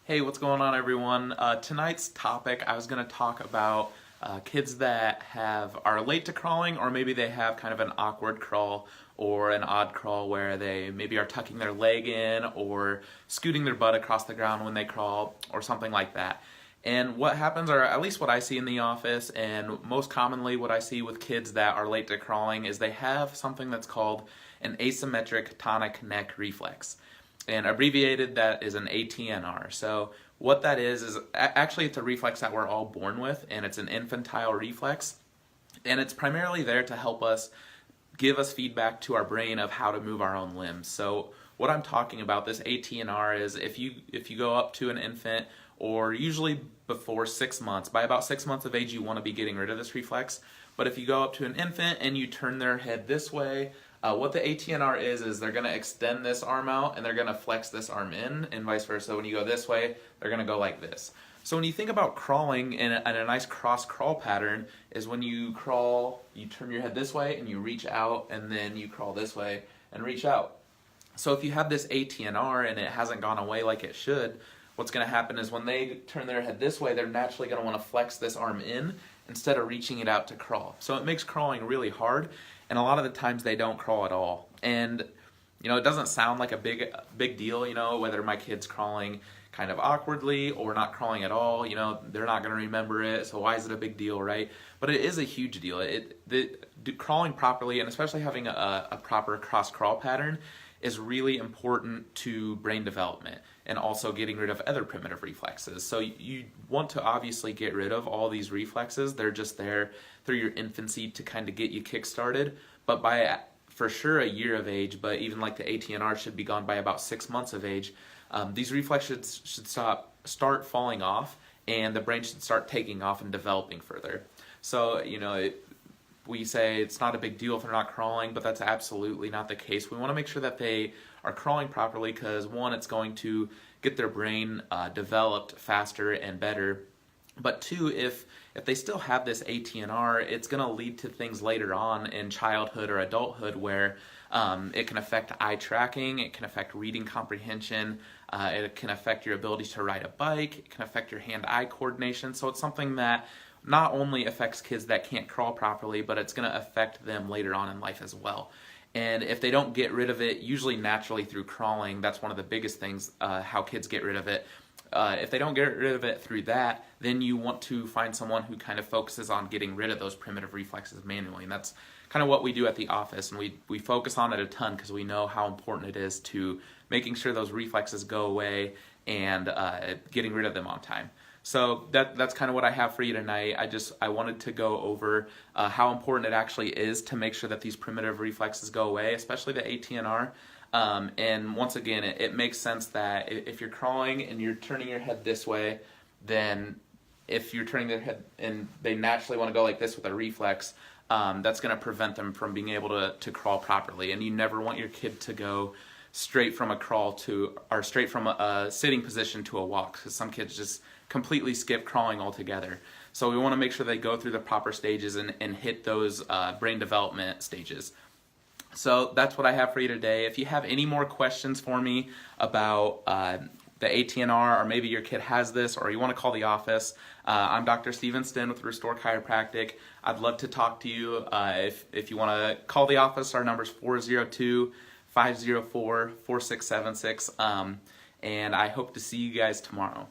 Hey, what's going on, everyone? Tonight's topic, I was going to talk about kids that are late to crawling, or maybe they have kind of an awkward crawl or an odd crawl where they maybe are tucking their leg in or scooting their butt across the ground when they crawl or something like that. And what happens, or at least what I see in the office, and most commonly what I see with kids that are late to crawling, is they have something that's called an asymmetric tonic neck reflex. And abbreviated, that is an ATNR. So what that is actually it's a reflex that we're all born with, and it's an infantile reflex. And it's primarily there to help us give us feedback to our brain of how to move our own limbs. So what I'm talking about, this ATNR, is if you go up to an infant, or usually before 6 months, by about 6 months of age you want to be getting rid of this reflex. But if you go up to an infant and you turn their head this way, what the ATNR is they're going to extend this arm out and they're going to flex this arm in, and vice versa. When you go this way, they're going to go like this. So when you think about crawling in a nice cross crawl pattern, is when you crawl, you turn your head this way and you reach out, and then you crawl this way and reach out. So if you have this ATNR and it hasn't gone away like it should, what's going to happen is when they turn their head this way, they're naturally going to want to flex this arm in instead of reaching it out to crawl. So it makes crawling really hard, and a lot of the times they don't crawl at all. And it doesn't sound like a big deal, whether my kid's crawling kind of awkwardly or not crawling at all, they're not going to remember it, so why is it a big deal, right? But it is a huge deal. Crawling properly, and especially having a proper cross crawl pattern, is really important to brain development and also getting rid of other primitive reflexes. So you want to obviously get rid of all these reflexes. They're just there through your infancy to kind of get you kick-started. But by for sure a year of age, but even like the ATNR should be gone by about 6 months of age, these reflexes should start falling off, and the brain should start taking off and developing further. So, we say it's not a big deal if they're not crawling, but that's absolutely not the case. We want to make sure that they are crawling properly because, one, it's going to get their brain developed faster and better. But two, if they still have this ATNR, it's going to lead to things later on in childhood or adulthood where it can affect eye tracking, it can affect reading comprehension, it can affect your ability to ride a bike, it can affect your hand-eye coordination. So it's something that not only affects kids that can't crawl properly, but it's going to affect them later on in life as well. And if they don't get rid of it, usually naturally through crawling, that's one of the biggest things, how kids get rid of it. If they don't get rid of it through that, then you want to find someone who kind of focuses on getting rid of those primitive reflexes manually. And that's kind of what we do at the office, and we focus on it a ton because we know how important it is to making sure those reflexes go away and getting rid of them on time. So that's kind of what I have for you tonight. I wanted to go over how important it actually is to make sure that these primitive reflexes go away, especially the ATNR. And once again, it makes sense that if you're crawling and you're turning your head this way, then if you're turning their head and they naturally want to go like this with a reflex, that's going to prevent them from being able to crawl properly. And you never want your kid to go straight from a crawl or straight from a sitting position to a walk, because some kids just completely skip crawling altogether. So we want to make sure they go through the proper stages and hit those brain development stages. So that's what I have for you today. If you have any more questions for me about the ATNR, or maybe your kid has this, or you want to call the office, I'm Dr. Stevenston with Restore Chiropractic. I'd love to talk to you. If you want to call the office, our number is 402-504-4676, and I hope to see you guys tomorrow.